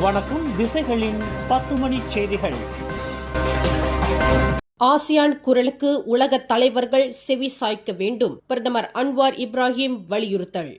வணக்கம். திசைகளின் 10 மணி செய்திகள். ஆசியான் குரலுக்கு உலக தலைவர்கள் செவி சாய்க்க வேண்டும். பிரதமர் அன்வார் இப்ராஹிம் வலியுறுத்தல்.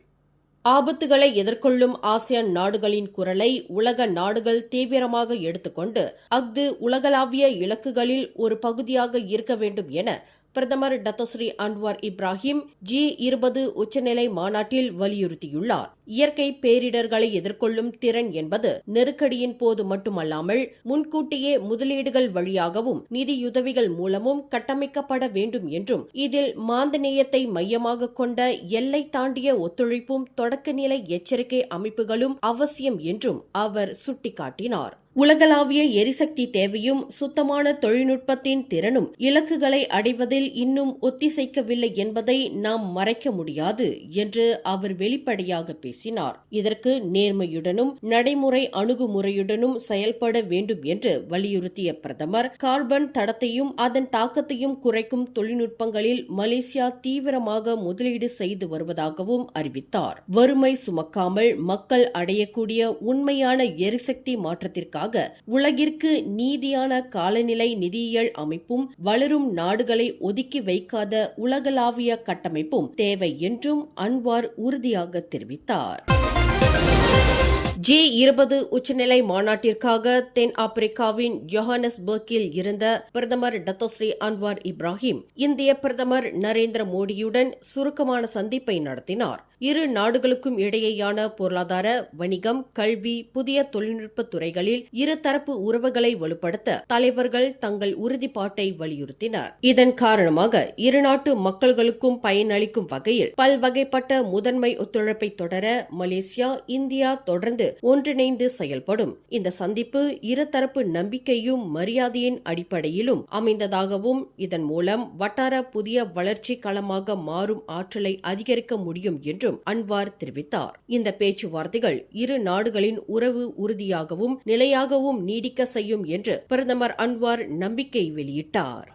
ஆபத்துகளை எதிர்கொள்ளும் ஆசியான் நாடுகளின் குரலை உலக நாடுகள் தீவிரமாக எடுத்துக்கொண்டு அஃது உலகளாவிய இலக்குகளில் ஒரு பகுதியாக இருக்க வேண்டும் என பிரதமர் டத்தோஸ்ரீ அன்வார் இப்ராஹிம் G20 உச்சநிலை மாநாட்டில் வலியுறுத்தியுள்ளார். இயற்கை பேரிடர்களை எதிர்கொள்ளும் திறன் என்பது நெருக்கடியின் போது மட்டுமல்லாமல் முன்கூட்டியே முதலீடுகள் வழியாகவும் நிதியுதவிகள் மூலமும் கட்டமைக்கப்பட வேண்டும் என்றும் இதில் மாந்தநேயத்தை மையமாக கொண்ட எல்லை தாண்டிய ஒத்துழைப்பும் தொடக்கநிலை எச்சரிக்கை அமைப்புகளும் அவசியம் என்றும் அவர் சுட்டிக்காட்டினார். உலகளாவிய எரிசக்தி தேவையும் சுத்தமான தொழில்நுட்பத்தின் திறனும் இலக்குகளை அடைவதில் இன்னும் ஒத்திசைக்கவில்லை என்பதை நாம் மறைக்க முடியாது என்று அவர் வெளிப்படையாக பேசினார். இதற்கு நேர்மையுடனும் நடைமுறை அணுகுமுறையுடனும் செயல்பட வேண்டும் என்று வலியுறுத்திய பிரதமர் கார்பன் தடத்தையும் அதன் தாக்கத்தையும் குறைக்கும் தொழில்நுட்பங்களில் மலேசியா தீவிரமாக முதலீடு செய்து வருவதாகவும் அறிவித்தார். வறுமை சுமக்காமல் மக்கள் அடையக்கூடிய உண்மையான எரிசக்தி மாற்றத்திற்காக உலகிற்கு நீதியான காலநிலை நிதியியல் அமைப்பும் வளரும் நாடுகளை ஒதுக்கி வைக்காத உலகளாவிய கட்டமைப்பும் தேவை என்றும் அன்வார் உறுதியாக தெரிவித்தார். G20 உச்சநிலை மாநாட்டிற்காக தென் ஆப்பிரிக்காவின் ஜோஹானஸ்பர்க்கில் இருந்த பிரதமர் டத்தோஸ்ரீ அன்வார் இப்ராஹிம் இந்திய பிரதமர் நரேந்திர மோடியுடன் சுருக்கமான சந்திப்பை நடத்தினார். இரு நாடுகளுக்கும் இடையேயான பொருளாதார, வணிகம், கல்வி, புதிய தொழில்நுட்ப துறைகளில் இருதரப்பு உறவுகளை வலுப்படுத்த தலைவர்கள் தங்கள் உறுதிப்பாட்டை வலியுறுத்தினர். இதன் காரணமாக இருநாட்டு மக்கள்களுக்கும் பயனளிக்கும் வகையில் பல்வகைப்பட்ட முதன்மை ஒத்துழைப்பை தொடர மலேசியா, இந்தியா தொடர்ந்து ஒன்றிணைந்து செயல்படும். இந்த சந்திப்பு இருதரப்பு நம்பிக்கையும் மரியாதையின் அடிப்படையிலும் அமைந்ததாகவும் இதன் மூலம் வட்டார புதிய வளர்ச்சி களமாக மாறும் ஆற்றலை அதிகரிக்க முடியும் என்றும் அன்வார் தெரிவித்தார். இந்த பேச்சுவார்த்தைகள் இரு நாடுகளின் உறவு உறுதியாகவும் நிலையாகவும் நீடிக்க செய்யும் என்று பிரதமர் அன்வார் நம்பிக்கை வெளியிட்டார்.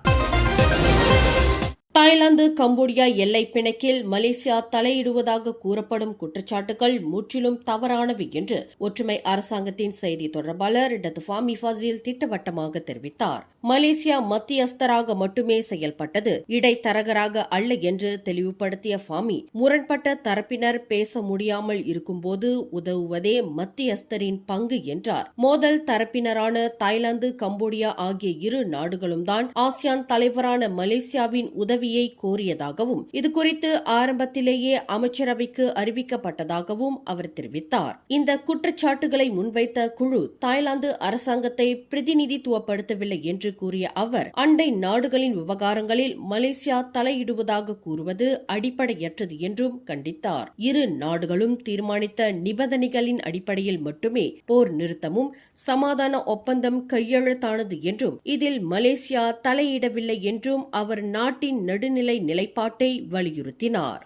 தாய்லாந்து கம்போடியா எல்லை பிணக்கில் மலேசியா தலையிடுவதாக கூறப்படும் குற்றச்சாட்டுகள் முற்றிலும் தவறானவை என்று ஒற்றுமை அரசாங்கத்தின் செய்தி தொடர்பாளர் டத்து ஃபாமி ஃபாசில் திட்டவட்டமாக தெரிவித்தார். மலேசியா மத்தியஸ்தராக மட்டுமே செயல்பட்டது, இடைத்தரகராக அல்ல என்று தெளிவுபடுத்திய ஃபாமி, முரண்பட்ட தரப்பினர் பேச முடியாமல் இருக்கும்போது உதவுவதே மத்தியஸ்தரின் பங்கு என்றார். மோதல் தரப்பினரான தாய்லாந்து, கம்போடியா ஆகிய இரு நாடுகளும் தான் ஆசியான் தலைவரான மலேசியாவின் உதவியை கோரியதாகவும் இதுகுறித்து ஆரம்பத்திலேயே அமைச்சரவைக்கு அறிவிக்கப்பட்டதாகவும் அவர் தெரிவித்தார். இந்த குற்றச்சாட்டுகளை முன்வைத்த குழு தாய்லாந்து அரசாங்கத்தை பிரதிநிதித்துவப்படுத்தவில்லை என்று கூறிய அவர், அண்டை நாடுகளின் விவகாரங்களில் மலேசியா தலையிடுவதாக கூறுவது அடிப்படையற்றது என்றும் கண்டித்தார். இரு நாடுகளும் தீர்மானித்த நிபந்தனைகளின் அடிப்படையில் மட்டுமே போர் நிறுத்தமும் சமாதான ஒப்பந்தம் கையெழுத்தானது என்றும் இதில் மலேசியா தலையிடவில்லை என்றும் அவர் நாட்டின் நடுநிலை நிலைப்பாட்டை வலியுறுத்தினார்.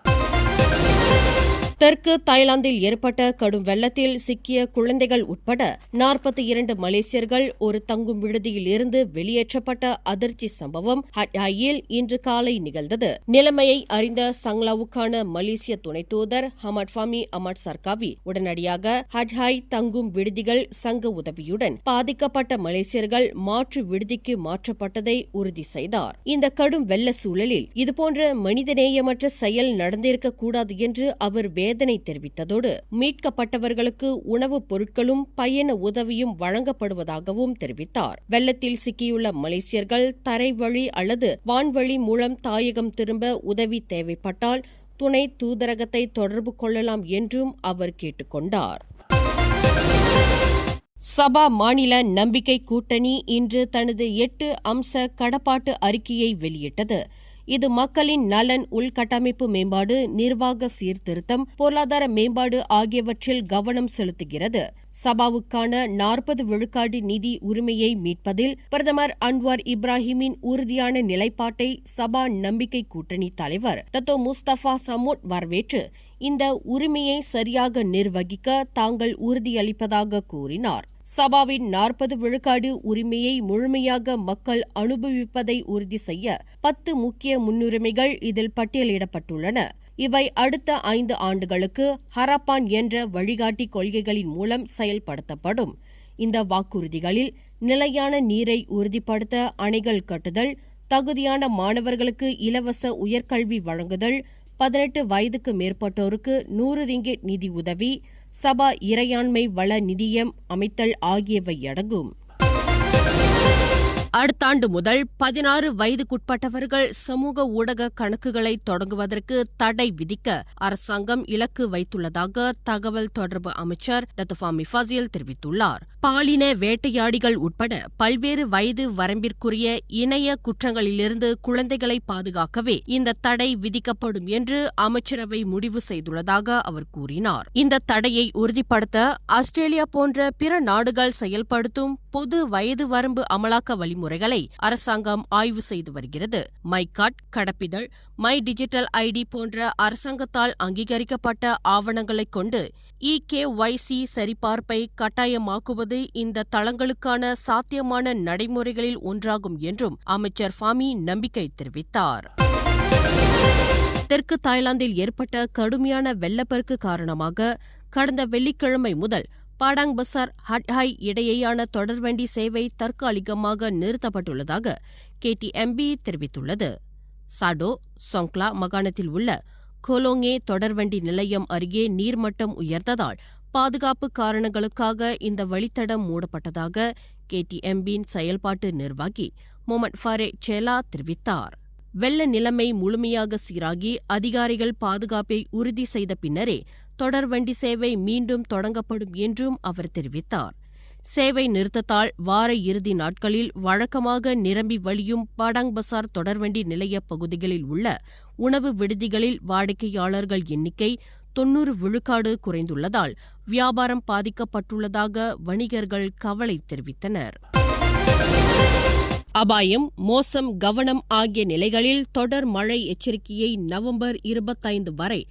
தெற்கு தாய்லாந்தில் ஏற்பட்ட கடும் வெள்ளத்தில் சிக்கிய குழந்தைகள் உட்பட 42 மலேசியர்கள் ஒரு தங்கும் விடுதியில் இருந்து வெளியேற்றப்பட்ட அதிர்ச்சி சம்பவம் ஹட்ஹாயில் இன்று காலை நிகழ்ந்தது. நிலைமையை அறிந்த சங்லாவுக்கான மலேசிய துணை தூதர் ஹமட் ஃபாமி அமட் சர்காவி உடனடியாக ஹட்ஹாய் தங்கும் விடுதிகள் சங்க உதவியுடன் பாதிக்கப்பட்ட மலேசியர்கள் மாற்று விடுதிக்கு மாற்றப்பட்டதை உறுதி செய்தார். இந்த கடும் வெள்ள சூழலில் இதுபோன்ற மனிதநேயமற்ற செயல் நடந்திருக்க கூடாது என்று அவர் வேதனை தெரிவித்ததோடு மீட்கப்பட்டவர்களுக்கு உணவுப் பொருட்களும் பயண உதவியும் வழங்கப்படுவதாகவும் தெரிவித்தார். வெள்ளத்தில் சிக்கியுள்ள மலேசியர்கள் தரைவழி அல்லது வான்வழி மூலம் தாயகம் திரும்ப உதவி தேவைப்பட்டால் துணை தூதரகத்தை தொடர்பு கொள்ளலாம் என்றும் அவர் கேட்டுக்கொண்டார். சபா மாநில நம்பிக்கை கூட்டணி இன்று தனது 8 அம்ச கடப்பாட்டு அறிக்கையை வெளியிட்டது. இது மக்களின் நலன், உள்கட்டமைப்பு மேம்பாடு, நிர்வாக சீர்திருத்தம், பொருளாதார மேம்பாடு ஆகியவற்றில் கவனம் செலுத்துகிறது. சபாவுக்கான 40 விழுக்காடு நிதி உரிமையை மீட்பதில் பிரதமர் அன்வார் இப்ராஹிமின் உறுதியான நிலைப்பாட்டை சபா நம்பிக்கை கூட்டணி தலைவர் டத்தோ முஸ்தபா சமூட் வரவேற்று இந்த உரிமையை சரியாக நிர்வகிக்க தாங்கள் உறுதியளிப்பதாக கூறினார். சபாவின் 40 விழுக்காடு உரிமையை முழுமையாக மக்கள் அனுபவிப்பதை உறுதி செய்ய 10 முக்கிய முன்னுரிமைகள் இதில் பட்டியலிடப்பட்டுள்ளன. இவை அடுத்த 5 ஆண்டுகளுக்கு ஹராப்பான் என்ற வழிகாட்டி கொள்கைகளின் மூலம் செயல்படுத்தப்படும். இந்த வாக்குறுதிகளில் நிலையான நீரை உறுதிப்படுத்த அணைகள் கட்டுதல், தகுதியான மாணவர்களுக்கு இலவச உயர்கல்வி வழங்குதல், 18 வயதுக்கு மேற்பட்டோருக்கு 100 ரிங்கிட் நிதி உதவி, சபா இறையாண்மை வள நிதியம் அமைத்தல் ஆகியவை அடங்கும். அடுத்த ஆண்டு முதல் 16 வயதுக்குட்பட்டவர்கள் சமூக ஊடக கணக்குகளை தொடங்குவதற்கு தடை விதிக்க அரசாங்கம் இலக்கு வைத்துள்ளதாக தகவல் தொடர்பு அமைச்சர் டாக்டர் ஃபாமி ஃபசில் தெரிவித்துள்ளார். பாலின வேட்டையாடிகள் உட்பட பல்வேறு வயது வரம்பிற்குரிய இணைய குற்றங்களிலிருந்து குழந்தைகளை பாதுகாக்கவே இந்த தடை விதிக்கப்படும் என்று அமைச்சரவை முடிவு செய்துள்ளதாக அவர் கூறினார். இந்த தடையை உறுதிப்படுத்த ஆஸ்திரேலியா போன்ற பிற நாடுகள் செயல்படுத்தும் பொது வயது வரம்பு அமலாக்க வழிமுறைகளை அரசாங்கம் ஆய்வு செய்து வருகிறது. மை கார்ட், கடப்பிதழ், மை டிஜிட்டல் ஐடி போன்ற அரசாங்கத்தால் அங்கீகரிக்கப்பட்ட ஆவணங்களைக் கொண்டு EKYC சரிபார்ப்பை கட்டாயமாக்குவது இந்த தளங்களுக்கான சாத்தியமான நடைமுறைகளில் ஒன்றாகும் என்றும் அமைச்சர் ஃபாமி நம்பிக்கை தெரிவித்தார். தெற்கு தாய்லாந்தில் ஏற்பட்ட கடுமையான வெள்ளப்பெருக்கு காரணமாக கடந்த வெள்ளிக்கிழமை முதல் பாடாங் பசார் ஹட்ஹாய் இடையேயான தொடர்வண்டி சேவை தற்காலிகமாக நிறுத்தப்பட்டுள்ளதாக KTMB தெரிவித்துள்ளது. சாடோ சொங்க்லா மாகாணத்தில் உள்ள கோலோங்கே தொடர்வண்டி நிலையம் அருகே நீர்மட்டம் உயர்ந்ததால் பாதுகாப்பு காரணங்களுக்காக இந்த வழித்தடம் மூடப்பட்டதாக KTMBயின் செயல்பாட்டு நிர்வாகி முகமது ஃபாரே சேலா தெரிவித்தார். வெள்ள நிலைமை முழுமையாக சீராகி அதிகாரிகள் பாதுகாப்பை உறுதி செய்த பின்னரே தொடர்வண்டி சேவை மீண்டும் தொடங்கப்படும் என்றும் அவர் தெரிவித்தார். சேவை நிறுத்தத்தால் வார இறுதி நாட்களில் வழக்கமாக நிரம்பி வழியும் பாடாங் பசார் தொடர்வண்டி நிலைய பகுதிகளில் உள்ள உணவு விடுதிகளில் வாடிக்கையாளர்கள் எண்ணிக்கை 90 விழுக்காடு குறைந்துள்ளதால் வியாபாரம் பாதிக்கப்பட்டுள்ளதாக வணிகர்கள் கவலை தெரிவித்தனர். அபாயம், மோசம், கவனம் ஆகிய நிலைகளில் தொடர் மழை எச்சரிக்கையை நவம்பர் 25 வரை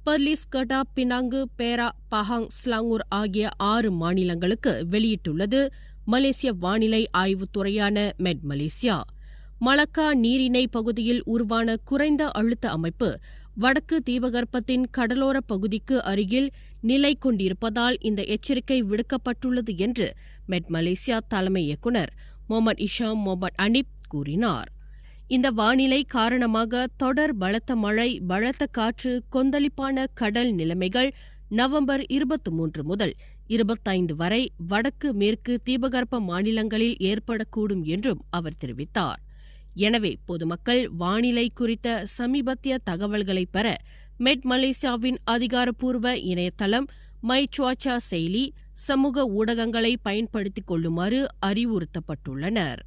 பர்லிஸ், கட்டா, பினாங்கு, பேரா, பஹாங், ஸ்லாங்கூர் ஆகிய 6 மாநிலங்களுக்கு வெளியிட்டுள்ளது மலேசிய வானிலை ஆய்வுத்துறையான மெட் மலேசியா. மலக்கா நீரிணை பகுதியில் உருவான குறைந்த அழுத்த அமைப்பு வடக்கு தீபகற்பத்தின் கடலோர பகுதிக்கு அருகில் நிலை கொண்டிருப்பதால் இந்த எச்சரிக்கை விடுக்கப்பட்டுள்ளது என்று மெட் மலேசியா தலைமை இயக்குநர் முகமது இஷாம் முகமது அனிப் கூறினார். இந்த வானிலை காரணமாக தொடர் பலத்த மழை, பலத்த காற்று, கொந்தளிப்பான கடல் நிலைமைகள் நவம்பர் 23 முதல் 25 வரை வடக்கு மேற்கு தீபகற்ப மாநிலங்களில் ஏற்படக்கூடும் என்றும் அவர் தெரிவித்தார். எனவே பொதுமக்கள் வானிலை குறித்த சமீபத்திய தகவல்களை பெற மெட் மலேசியாவின் அதிகாரப்பூர்வ இணையதளம் மை சுவாச்சா செயலி, சமூக ஊடகங்களை பயன்படுத்திக் கொள்ளுமாறு அறிவுறுத்தப்பட்டுள்ளனர்.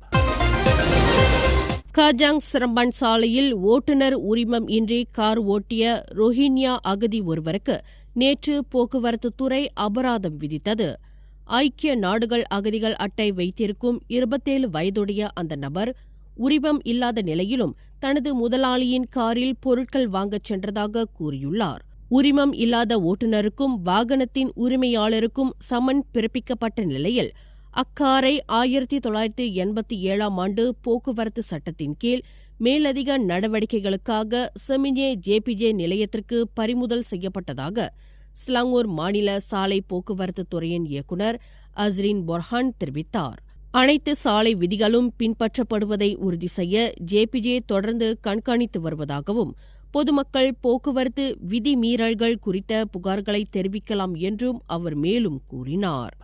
காஜாங் சிரம்பான் சாலையில் ஓட்டுநர் உரிமம் இன்றி கார் ஓட்டிய ரோஹின்யா அகதி ஒருவருக்கு நேற்று போக்குவரத்து துறை அபராதம் விதித்தது. ஐக்கிய நாடுகள் அகதிகள் அட்டை வைத்திருக்கும் 27 வயதுடைய அந்த நபர் உரிமம் இல்லாத நிலையிலும் தனது முதலாளியின் காரில் பொருட்கள் வாங்கச் சென்றதாக கூறியுள்ளார். உரிமம் இல்லாத ஓட்டுநருக்கும் வாகனத்தின் உரிமையாளருக்கும் சமன் பிறப்பிக்கப்பட்ட நிலையில் அக்காரை 1987ஆம் ஆண்டு போக்குவரத்து சட்டத்தின் கீழ் மேலதிக நடவடிக்கைகளுக்காக செமிஞ்சே JPJ நிலையத்திற்கு பறிமுதல் செய்யப்பட்டதாக ஸ்லாங்கூர் மாநில சாலை போக்குவரத்து துறையின் இயக்குநர் அஸ்ரின் பொர்ஹான் தெரிவித்தார். அனைத்து சாலை விதிகளும் பின்பற்றப்படுவதை உறுதி செய்ய JPJ தொடர்ந்து கண்காணித்து வருவதாகவும் பொதுமக்கள் போக்குவரத்து விதிமீறல்கள் குறித்த புகார்களை தெரிவிக்கலாம் என்றும் அவர் மேலும் கூறினார்.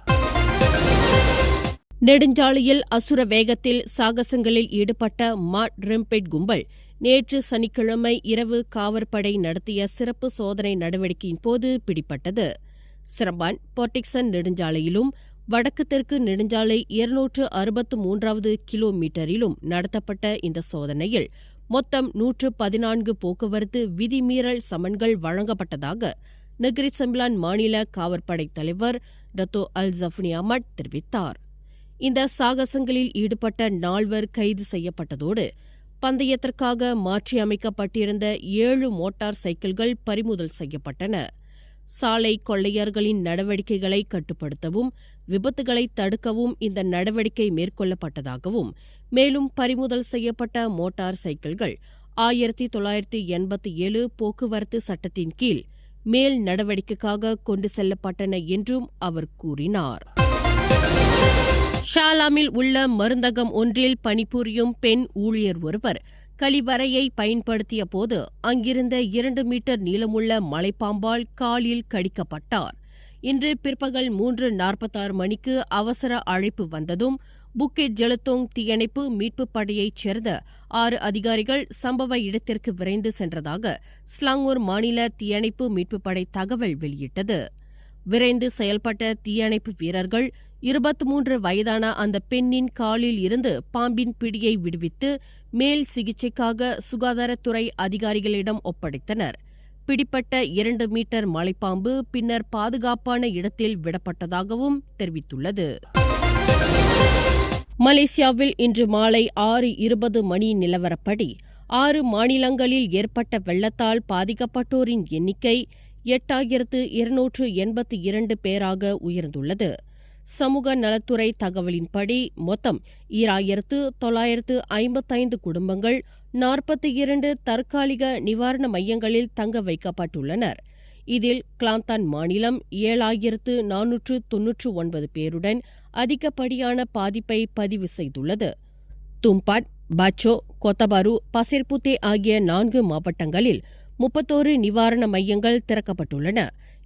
நெடுஞ்சாலையில் அசுர வேகத்தில் சாகசங்களில் ஈடுபட்ட மாட் ரெம்பெட் கும்பல் நேற்று சனிக்கிழமை இரவு காவற்படை நடத்திய சிறப்பு சோதனை நடவடிக்கையின் போது பிடிபட்டது. சிரம்பான் போர்டிக்சன் நெடுஞ்சாலையிலும் வடக்கு தெற்கு நெடுஞ்சாலை 263வது கிலோமீட்டரிலும் நடத்தப்பட்ட இந்த சோதனையில் மொத்தம் 114 போக்குவரத்து விதிமீறல் சமன்கள் வழங்கப்பட்டதாக நெகிரி செம்பிலான் மாநில காவற்படை தலைவர் டத்தோ அல் ஜஃப்னி அஹ்மத் தெரிவித்தார். இந்த சாகசங்களில் ஈடுபட்ட 4 கைது செய்யப்பட்டதோடு பந்தயத்திற்காக மாற்றியமைக்கப்பட்டிருந்த 7 மோட்டார் சைக்கிள்கள் பறிமுதல் செய்யப்பட்டன. சாலை கொள்ளையர்களின் நடவடிக்கைகளை கட்டுப்படுத்தவும் விபத்துகளை தடுக்கவும் இந்த நடவடிக்கை மேற்கொள்ளப்பட்டதாகவும் மேலும் பறிமுதல் செய்யப்பட்ட மோட்டார் சைக்கிள்கள் 1987 போக்குவரத்து சட்டத்தின் கீழ் மேல் நடவடிக்கைக்காக கொண்டு செல்லப்பட்டன என்றும் அவர் கூறினார். ஷாலாமில் உள்ள மருந்தகம் ஒன்றில் பணிபுரியும் பெண் ஊழியர் ஒருவர் கழிவறையை பயன்படுத்திய போது அங்கிருந்த 2 மீட்டர் நீளமுள்ள மலைப்பாம்பால் காலில் கடிக்கப்பட்டார். இன்று பிற்பகல் 3:46 மணிக்கு அவசர அழைப்பு வந்ததும் புக்கெட் ஜெலுத்தோங் தீயணைப்பு மீட்புப் படையைச் சேர்ந்த 6 அதிகாரிகள் சம்பவ இடத்திற்கு விரைந்து சென்றதாக ஸ்லாங்கூர் மாநில தீயணைப்பு மீட்புப் படை தகவல் வெளியிட்டது. விரைந்து செயல்பட்ட தீயணைப்பு வீரர்கள் 23 வயதான அந்த பெண்ணின் காலில் இருந்து பாம்பின் பிடியை விடுவித்து மேல் சிகிச்சைக்காக சுகாதாரத்துறை அதிகாரிகளிடம் ஒப்படைத்தனர். பிடிப்பட்ட 2 மீட்டர் மலைப்பாம்பு பின்னர் பாதுகாப்பான இடத்தில் விடப்பட்டதாகவும் தெரிவித்துள்ளது. மலேசியாவில் இன்று மாலை 6:20 மணி நிலவரப்படி 6 மாநிலங்களில் ஏற்பட்ட வெள்ளத்தால் பாதிக்கப்பட்டோரின் எண்ணிக்கை 8,282 பேராக உயர்ந்துள்ளது. சமூக நலத்துறை தகவலின்படி மொத்தம் 2,955 குடும்பங்கள் 42 தற்காலிக நிவாரண மையங்களில் தங்க வைக்கப்பட்டுள்ளனர். இதில் கிளாந்தான் மாநிலம் 7,499 பேருடன் அதிகப்படியான பாதிப்பை பதிவு செய்துள்ளது. தும்பாட், பாச்சோ, கொத்தபாரு, பசிர்புத்தே ஆகிய 4 மாவட்டங்களில் 31 நிவாரண மையங்கள் திறக்கப்பட்டுள்ளன.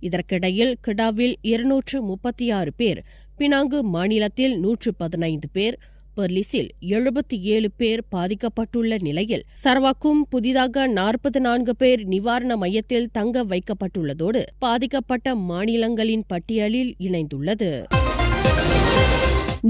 இதற்கிடையில் கிடாவில் 236 பேர், பினாங்கு மாநிலத்தில் 115 பேர், பெர்லிஸில் 77 பேர் பாதிக்கப்பட்டுள்ள நிலையில் சரவாக்கும் புதிதாக 44 பேர் நிவாரண மையத்தில் தங்க வைக்கப்பட்டுள்ளதோடு பாதிக்கப்பட்ட மாநிலங்களின் பட்டியலில் இணைந்துள்ளது.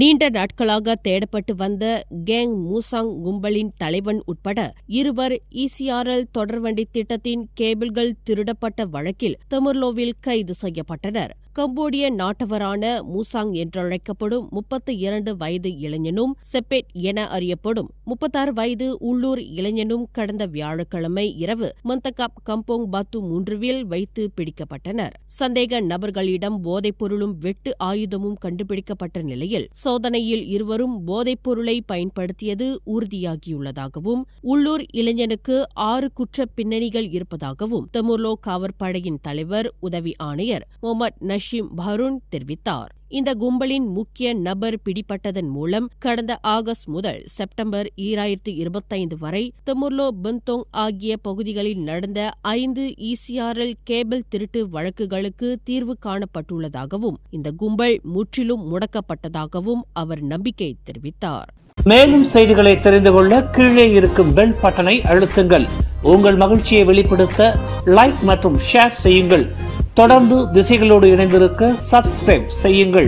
நீண்ட நாட்களாக தேடப்பட்டு வந்த கேங் மூசாங் கும்பலின் தலைவன் உட்பட 2 ECRL தொடர்வண்டி திட்டத்தின் கேபிள்கள் திருடப்பட்ட வழக்கில் தெமுர்லோவில் கைது செய்யப்பட்டனர். கம்போடிய நாட்டவரான மூசாங் என்றழைக்கப்படும் 32 வயது இளைஞனும் செப்பேட் என அறியப்படும் 36 வயது உள்ளூர் இளைஞனும் கடந்த வியாழக்கிழமை இரவு மந்தகாப் கம்போங் பாத்து 3வில் வைத்து பிடிக்கப்பட்டனர். சந்தேக நபர்களிடம் போதைப்பொருளும் வெட்டு ஆயுதமும் கண்டுபிடிக்கப்பட்ட நிலையில் சோதனையில் இருவரும் போதைப்பொருளை பயன்படுத்தியது உறுதியாகியுள்ளதாகவும் உள்ளூர் இளைஞனுக்கு 6 குற்ற பின்னணிகள் இருப்பதாகவும் தெமுர்லோ காவற்படையின் தலைவர் உதவி ஆணையர் முகமது நஷீம் பஹருன் தெரிவித்தார். இந்த கும்பலின் முக்கிய நபர் பிடிப்பட்டதன் மூலம் கடந்த ஆகஸ்ட் முதல் செப்டம்பர் 2025 வரை தெமுர்லோ பெந்தோங் ஆகிய பகுதிகளில் நடந்த 5 ECRL கேபிள் திருட்டு வழக்குகளுக்கு தீர்வு காணப்பட்டுள்ளதாகவும் இந்த கும்பல் முற்றிலும் முடக்கப்பட்டதாகவும் அவர் நம்பிக்கை தெரிவித்தார். மேலும் செய்திகளை தெரிந்து கொள்ள கீழே இருக்கும் பெல் பட்டனை அழுத்துங்கள். உங்கள் மகிழ்ச்சியை வெளிப்படுத்த லைக் மற்றும் ஷேர் செய்யுங்கள். தொடர்ந்து திசைகளோடு இணைந்திருக்க சப்ஸ்கிரைப் செய்யுங்கள்.